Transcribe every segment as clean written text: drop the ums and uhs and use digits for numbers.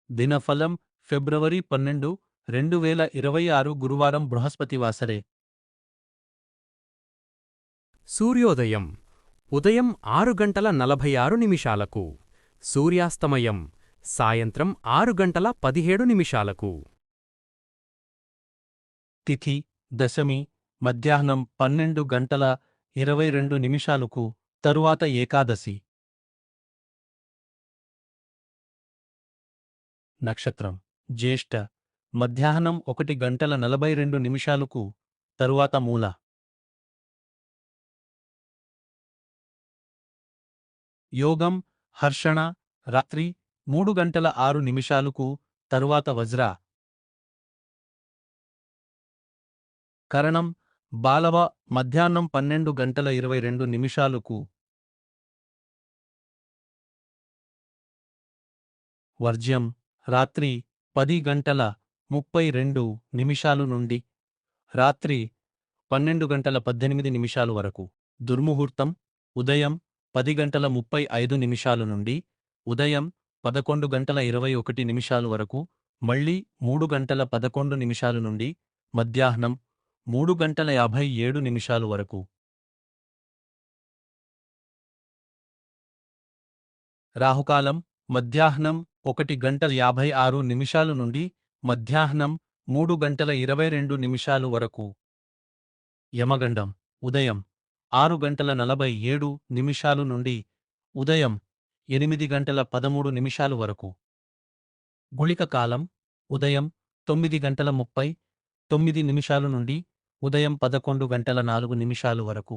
దినఫలం ఫిబ్రవరి 12, 2026 గురువారం బృహస్పతివాసరే. సూర్యోదయం ఉదయం 6:46 సూర్యాస్తమయం సాయంత్రం 6:17 తిథి దశమి మధ్యాహ్నం 12:22 తరువాత ఏకాదశి. నక్షత్రం జ్యేష్ఠ మధ్యాహ్నం 1:42 తరువాత మూల. యోగం హర్షణ రాత్రి 3:06 తరువాత వజ్ర. కరణం బాలవ మధ్యాహ్నం 12:22 వర్జ్యం రాత్రి 10:32 నుండి రాత్రి 12:18 వరకు. దుర్ముహూర్తం ఉదయం 10:35 నుండి ఉదయం 11:21 వరకు, మళ్ళీ 3:11 నుండి మధ్యాహ్నం 3:57 వరకు. రాహుకాలం మధ్యాహ్నం 1:56 నుండి మధ్యాహ్నం 3:22 వరకు. యమగండం ఉదయం 6:47 నుండి ఉదయం 8:13 వరకు. గుళిక కాలం ఉదయం 9:39 నుండి ఉదయం 11:04 వరకు.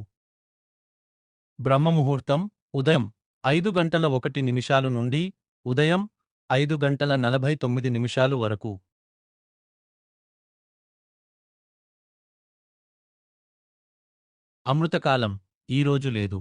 బ్రహ్మముహూర్తం ఉదయం 5:01 నుండి ఉదయం 5:49 వరకు. అమృతకాలం ఈరోజు లేదు.